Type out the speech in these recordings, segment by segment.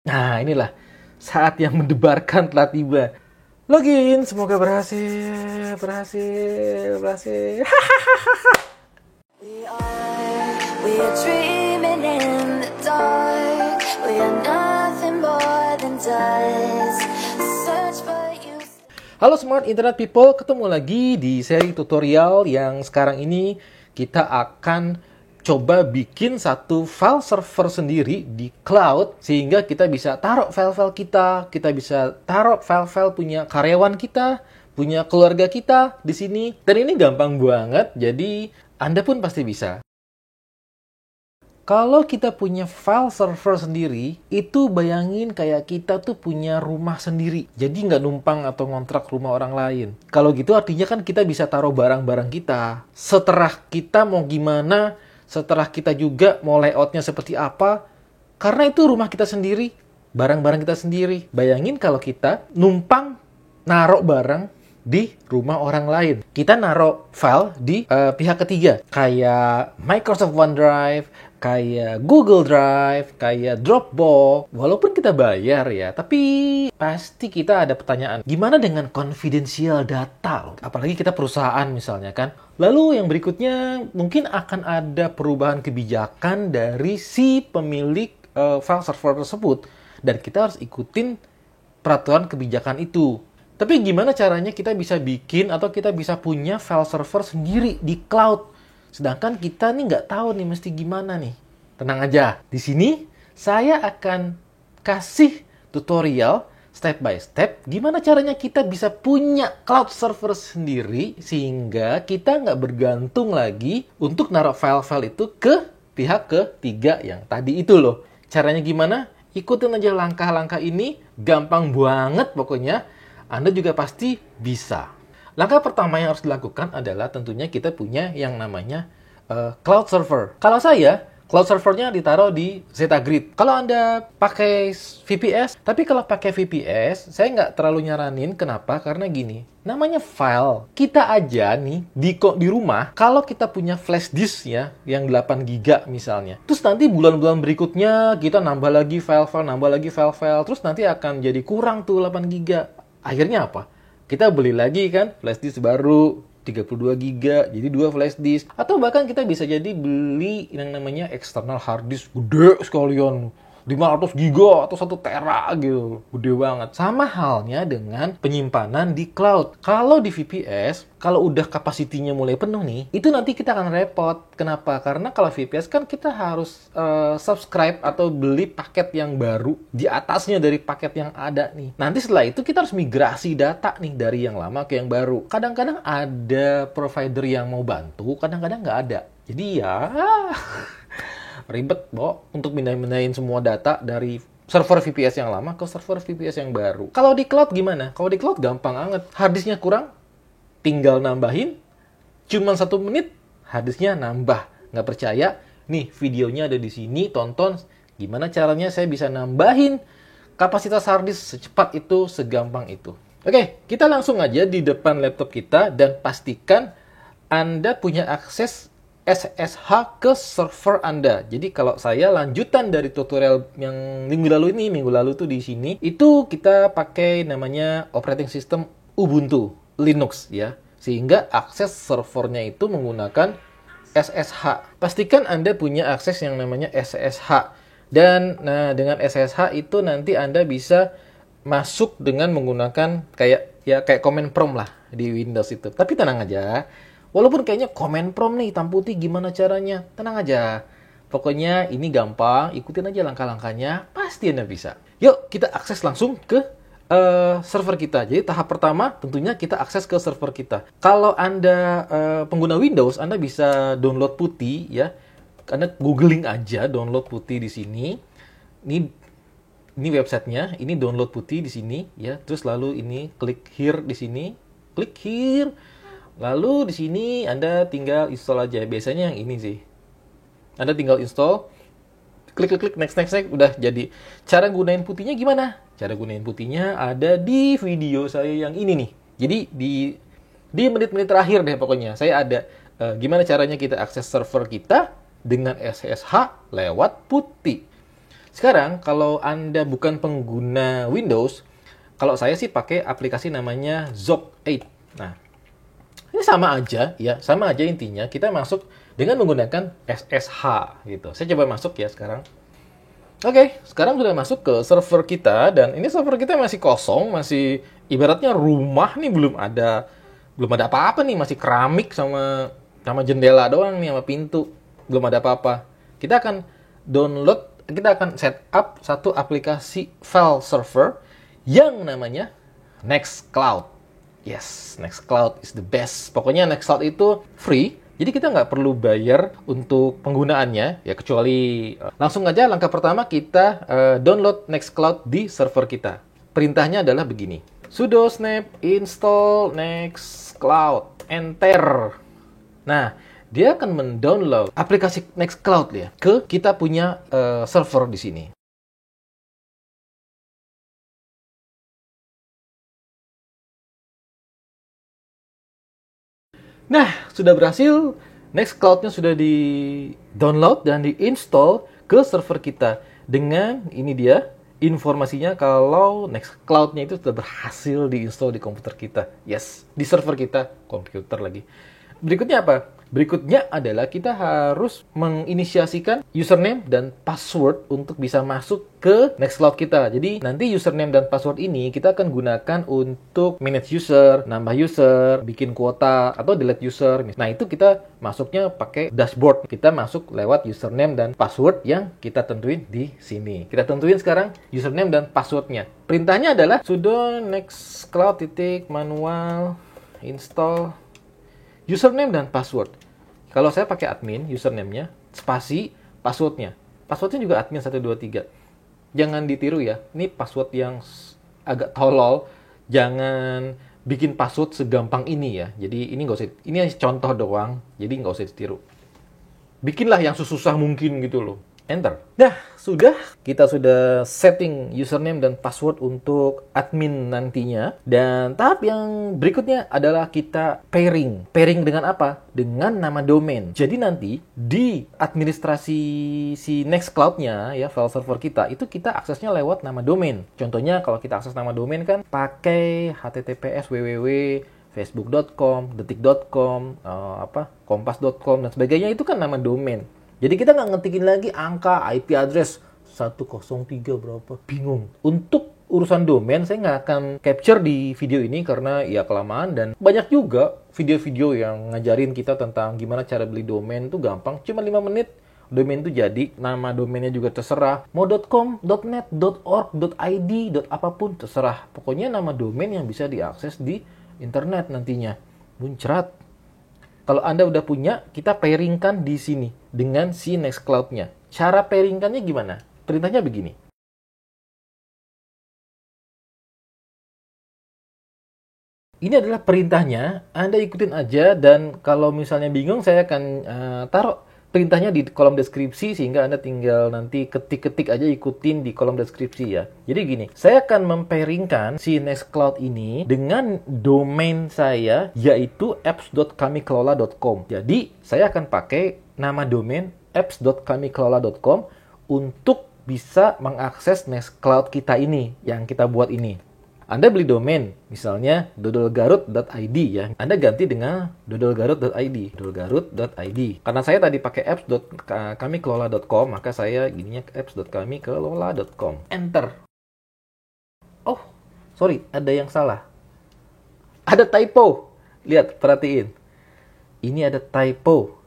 Nah, inilah saat yang mendebarkan telah tiba. Login, semoga berhasil, berhasil, berhasil. We are dreaming in the dark. We are nothing more than dust. Search but you. Halo Smart Internet People, ketemu lagi di seri tutorial yang sekarang ini kita akan coba bikin satu file server sendiri di cloud sehingga kita bisa taruh file-file kita bisa taruh file-file punya karyawan kita, punya keluarga kita di sini. Dan ini gampang banget, jadi Anda pun pasti bisa. Kalau kita punya file server sendiri, itu bayangin kayak kita tuh punya rumah sendiri. Jadi nggak numpang atau ngontrak rumah orang lain. Kalau gitu artinya kan kita bisa taruh barang-barang kita. Setelah kita mau gimana, setelah kita juga mau layoutnya seperti apa, karena itu rumah kita sendiri, barang-barang kita sendiri. Bayangin kalau kita numpang naruh barang di rumah orang lain. Kita naruh file di pihak ketiga. Kayak Microsoft OneDrive, kayak Google Drive, kayak Dropbox. Walaupun kita bayar ya, tapi pasti kita ada pertanyaan. Gimana dengan confidential data? Apalagi kita perusahaan misalnya kan. Lalu yang berikutnya, mungkin akan ada perubahan kebijakan dari si pemilik file server tersebut. Dan kita harus ikutin peraturan kebijakan itu. Tapi gimana caranya kita bisa bikin atau kita bisa punya file server sendiri di cloud? Sedangkan kita nih nggak tahu nih mesti gimana nih. Tenang aja, di sini saya akan kasih tutorial step by step gimana caranya kita bisa punya cloud server sendiri sehingga kita nggak bergantung lagi untuk naruh file-file itu ke pihak ketiga yang tadi itu loh. Caranya gimana? Ikutin aja langkah-langkah ini, gampang banget pokoknya. Anda juga pasti bisa. Langkah pertama yang harus dilakukan adalah tentunya kita punya yang namanya cloud server. Kalau saya, cloud servernya ditaruh di Zeta-Grid. Kalau Anda pakai VPS, tapi kalau pakai VPS, saya nggak terlalu nyaranin. Kenapa? Karena gini, namanya file. Kita aja nih, di rumah, kalau kita punya flash disk ya, yang 8 GB misalnya, terus nanti bulan-bulan berikutnya kita nambah lagi file-file, terus nanti akan jadi kurang tuh 8 GB. Akhirnya apa? Kita beli lagi kan flash disk baru 32 GB, jadi 2 flash disk. Atau bahkan kita bisa jadi beli yang namanya external hard disk gede sekalian. 500 GB atau 1 tera gitu. Gede banget. Sama halnya dengan penyimpanan di cloud. Kalau di VPS, kalau udah kapasitinya mulai penuh nih, itu nanti kita akan repot. Kenapa? Karena kalau VPS kan kita harus subscribe atau beli paket yang baru di atasnya dari paket yang ada nih. Nanti setelah itu kita harus migrasi data nih dari yang lama ke yang baru. Kadang-kadang ada provider yang mau bantu, kadang-kadang nggak ada. Jadi ya ribet, Bo, untuk pindahin semua data dari server VPS yang lama ke server VPS yang baru. Kalau di cloud gimana? Kalau di cloud gampang banget. Harddisknya kurang, tinggal nambahin. Cuman 1 menit, harddisknya nambah. Nggak percaya? Nih, videonya ada di sini, tonton. Gimana caranya saya bisa nambahin kapasitas harddisk secepat itu, segampang itu. Oke, kita langsung aja di depan laptop kita dan pastikan Anda punya akses SSH ke server Anda. Jadi kalau saya lanjutan dari tutorial yang minggu lalu tuh di sini, itu kita pakai namanya operating system Ubuntu, Linux ya. Sehingga akses servernya itu menggunakan SSH. Pastikan Anda punya akses yang namanya SSH. Dan nah dengan SSH itu nanti Anda bisa masuk dengan menggunakan kayak command prompt lah di Windows itu. Tapi tenang aja. Walaupun kayaknya command prompt nih, hitam putih gimana caranya? Tenang aja. Pokoknya ini gampang, ikutin aja langkah-langkahnya, pasti Anda bisa. Yuk, kita akses langsung ke server kita. Jadi tahap pertama tentunya kita akses ke server kita. Kalau Anda pengguna Windows, Anda bisa download Putty ya. Anda googling aja download Putty di sini. Ini websitenya, ini download Putty di sini ya. Terus lalu ini klik here di sini, klik here. Lalu di sini Anda tinggal install aja. Biasanya yang ini sih. Anda tinggal install, klik next, udah jadi. Cara gunain Putty-nya gimana? Cara gunain Putty-nya ada di video saya yang ini nih. Jadi di menit-menit terakhir deh pokoknya. Saya ada gimana caranya kita akses server kita dengan SSH lewat Putty. Sekarang, kalau Anda bukan pengguna Windows, kalau saya sih pakai aplikasi namanya Zop8. Nah, ini sama aja, ya, sama aja intinya. Kita masuk dengan menggunakan SSH gitu. Saya coba masuk ya sekarang. Oke, sekarang sudah masuk ke server kita, dan ini server kita masih kosong, masih ibaratnya rumah nih, belum ada apa-apa nih, masih keramik sama jendela doang nih, sama pintu, belum ada apa-apa. Kita akan set up satu aplikasi file server yang namanya Nextcloud. Yes, Nextcloud is the best. Pokoknya Nextcloud itu free, jadi kita nggak perlu bayar untuk penggunaannya, ya, kecuali langsung aja langkah pertama kita download Nextcloud di server kita. Perintahnya adalah begini. Sudo snap install Nextcloud, enter. Nah, dia akan mendownload aplikasi Nextcloud ya ke kita punya server di sini. Nah, sudah berhasil. Nextcloud-nya sudah di-download dan di-install ke server kita. Dengan ini dia informasinya kalau Nextcloud-nya itu sudah berhasil di-install di komputer kita. Yes, di server kita, komputer lagi. Berikutnya apa? Berikutnya adalah kita harus menginisiasikan username dan password untuk bisa masuk ke Nextcloud kita. Jadi nanti username dan password ini kita akan gunakan untuk manage user, nambah user, bikin kuota, atau delete user. Nah, itu kita masuknya pakai dashboard. Kita masuk lewat username dan password yang kita tentuin di sini. Kita tentuin sekarang username dan passwordnya. Perintahnya adalah sudo nextcloud manual install username dan password. Kalau saya pakai admin, username-nya, spasi, password-nya. Password-nya juga admin 123. Jangan ditiru ya. Ini password yang agak tolol. Jangan bikin password segampang ini ya. Jadi ini nggak usah, ini contoh doang. Jadi nggak usah ditiru. Bikinlah yang susah mungkin gitu loh. Enter. Nah, kita sudah setting username dan password untuk admin nantinya. Dan tahap yang berikutnya adalah kita pairing. Pairing dengan apa? Dengan nama domain. Jadi nanti di administrasi si Nextcloud-nya ya, file server kita, itu kita aksesnya lewat nama domain. Contohnya kalau kita akses nama domain kan pakai https facebook.com, detik.com, kompas.com dan sebagainya, itu kan nama domain. Jadi kita nggak ngetikin lagi angka IP address 103 berapa, bingung. Untuk urusan domain saya nggak akan capture di video ini karena ya kelamaan, dan banyak juga video-video yang ngajarin kita tentang gimana cara beli domain tuh gampang, cuma 5 menit domain tuh jadi. Nama domainnya juga terserah, mau .com, .net, .org, .id, apapun terserah. Pokoknya nama domain yang bisa diakses di internet nantinya. Muncrat. Kalau Anda udah punya, kita pairingkan di sini dengan si Nextcloud-nya. Cara pairingkannya gimana? Perintahnya begini. Ini adalah perintahnya, Anda ikutin aja, dan kalau misalnya bingung, saya akan taruh perintahnya di kolom deskripsi, sehingga Anda tinggal nanti ketik-ketik aja, ikutin di kolom deskripsi ya. Jadi gini, saya akan mempairingkan si Nextcloud ini dengan domain saya, yaitu apps.kamikelola.com. Jadi, saya akan pakai nama domain apps.kamikelola.com untuk bisa mengakses Nextcloud kita ini, yang kita buat ini. Anda beli domain, misalnya dodolgarut.id ya. Anda ganti dengan dodolgarut.id, dodolgarut.id. Karena saya tadi pakai apps.kamikelola.com, maka saya gininya apps.kamikelola.com. Enter. Oh, sorry, ada yang salah. Ada typo. Lihat, perhatiin. Ini ada typo.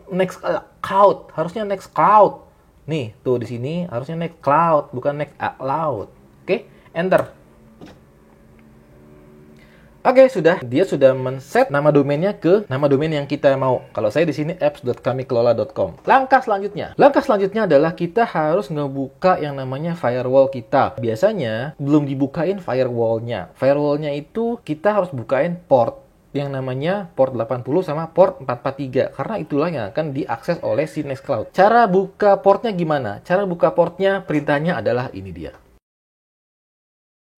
Nextcloud, harusnya Nextcloud. Nih, tuh di sini harusnya Nextcloud, bukan Nextcloud. Oke, enter. Oke, sudah. Dia sudah men-set nama domainnya ke nama domain yang kita mau. Kalau saya di sini apps.kamikelola.com. Langkah selanjutnya adalah kita harus ngebuka yang namanya firewall kita. Biasanya belum dibukain firewall-nya. Firewall-nya itu kita harus bukain port yang namanya port 80 sama port 443. Karena itulah yang akan diakses oleh si Nextcloud. Cara buka portnya gimana? Cara buka portnya, perintahnya adalah ini dia.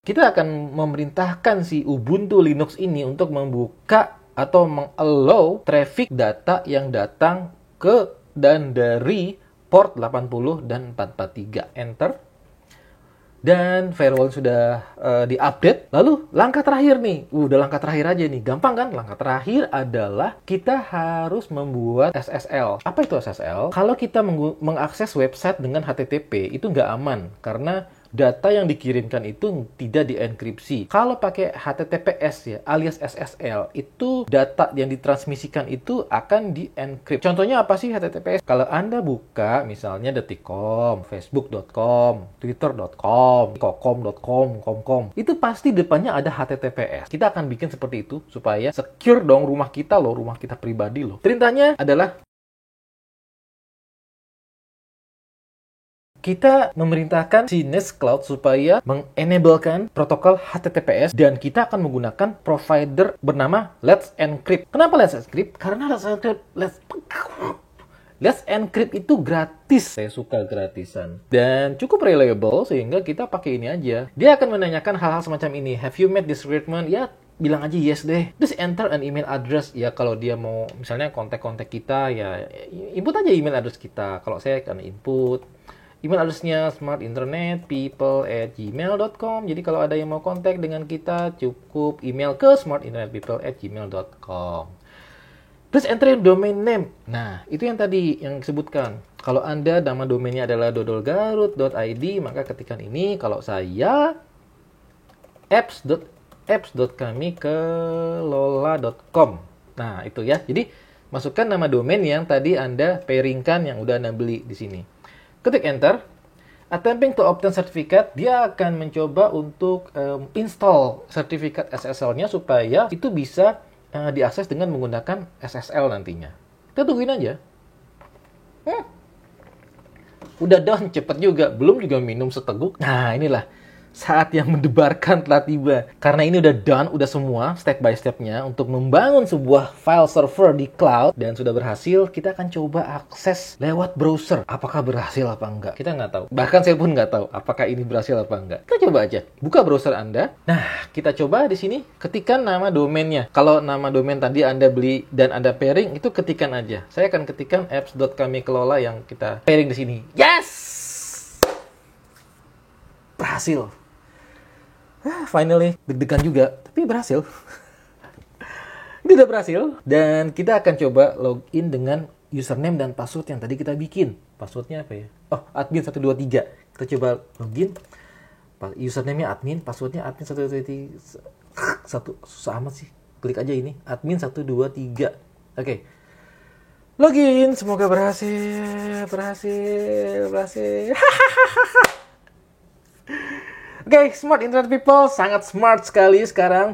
Kita akan memerintahkan si Ubuntu Linux ini untuk membuka atau mengallow traffic data yang datang ke dan dari port 80 dan 443. Enter. Dan firewall sudah diupdate. Lalu langkah terakhir nih, udah langkah terakhir aja nih, gampang kan? Langkah terakhir adalah kita harus membuat SSL. Apa itu SSL? Kalau kita mengakses website dengan HTTP itu nggak aman karena data yang dikirimkan itu tidak dienkripsi. Kalau pakai HTTPS ya, alias SSL, itu data yang ditransmisikan itu akan dienkrip. Contohnya apa sih HTTPS? Kalau Anda buka misalnya detik.com, facebook.com, twitter.com, kokom.com, komkom, itu pasti depannya ada HTTPS. Kita akan bikin seperti itu supaya secure dong rumah kita loh, rumah kita pribadi loh. Perintahnya adalah kita memerintahkan si Nextcloud supaya mengenablekan protokol HTTPS dan kita akan menggunakan provider bernama Let's Encrypt. Kenapa Let's Encrypt? Karena Let's Encrypt itu gratis. Saya suka gratisan. Dan cukup reliable sehingga kita pakai ini aja. Dia akan menanyakan hal-hal semacam ini. Have you met this requirement? Ya, bilang aja yes deh. Terus enter an email address. Ya kalau dia mau misalnya kontak-kontak kita, ya input aja email address kita. Kalau saya akan input email address-nya smartinternetpeople@gmail.com. Jadi kalau ada yang mau kontak dengan kita, cukup email ke smartinternetpeople@gmail.com. Terus enter domain name. Nah, itu yang tadi yang disebutkan. Kalau Anda nama domainnya adalah dodolgarut.id, maka ketikkan ini. Kalau saya apps.kami-kelola.com. Nah, itu ya. Jadi masukkan nama domain yang tadi Anda pairingkan yang udah Anda beli di sini. Ketik enter, attempting to obtain certificate, dia akan mencoba untuk install sertifikat SSL-nya supaya itu bisa diakses dengan menggunakan SSL nantinya. Kita tungguin aja. Udah done, cepet juga. Belum juga minum seteguk. Nah, inilah saat yang mendebarkan telah tiba. Karena ini udah done, udah semua step by stepnya untuk membangun sebuah file server di cloud dan sudah berhasil, kita akan coba akses lewat browser. Apakah berhasil apa enggak? Kita nggak tahu. Bahkan saya pun nggak tahu apakah ini berhasil apa enggak. Kita coba aja. Buka browser Anda. Nah, kita coba di sini ketikkan nama domainnya. Kalau nama domain tadi Anda beli dan Anda pairing, itu ketikan aja. Saya akan ketikkan apps.kami-kelola yang kita pairing di sini. Yes! Berhasil. Finally, deg-degan juga, tapi berhasil. Ini udah berhasil, dan kita akan coba login dengan username dan password yang tadi kita bikin. Passwordnya apa ya? Oh, admin123. Kita coba login. Username-nya admin, passwordnya admin123. Susah amat sih. Klik aja ini, admin123. Oke. Login, semoga berhasil. Oke, smart internet people, sangat smart sekali sekarang.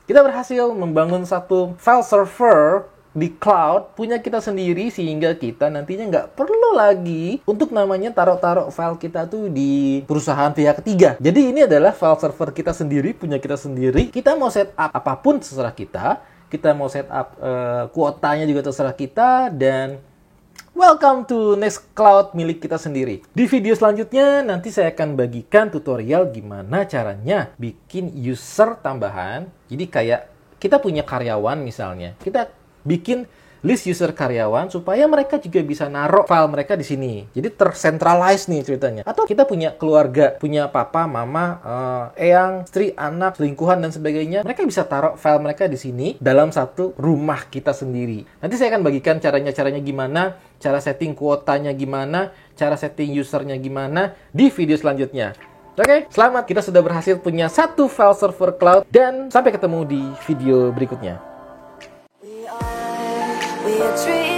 Kita berhasil membangun satu file server di cloud, punya kita sendiri, sehingga kita nantinya nggak perlu lagi untuk namanya taruh-taruh file kita tuh di perusahaan pihak ketiga. Jadi ini adalah file server kita sendiri, punya kita sendiri. Kita mau set up apapun terserah kita. Kita mau set up kuotanya juga terserah kita, dan welcome to Nextcloud milik kita sendiri. Di video selanjutnya nanti saya akan bagikan tutorial gimana caranya bikin user tambahan. Jadi kayak kita punya karyawan misalnya, kita bikin list user karyawan supaya mereka juga bisa naruh file mereka di sini. Jadi tercentralize nih ceritanya. Atau kita punya keluarga, punya papa, mama, eyang, istri, anak, selingkuhan dan sebagainya. Mereka bisa taruh file mereka di sini dalam satu rumah kita sendiri. Nanti saya akan bagikan caranya gimana, cara setting kuotanya gimana, cara setting usernya gimana di video selanjutnya. Oke, selamat, kita sudah berhasil punya satu file server cloud, dan sampai ketemu di video berikutnya. We are dreaming.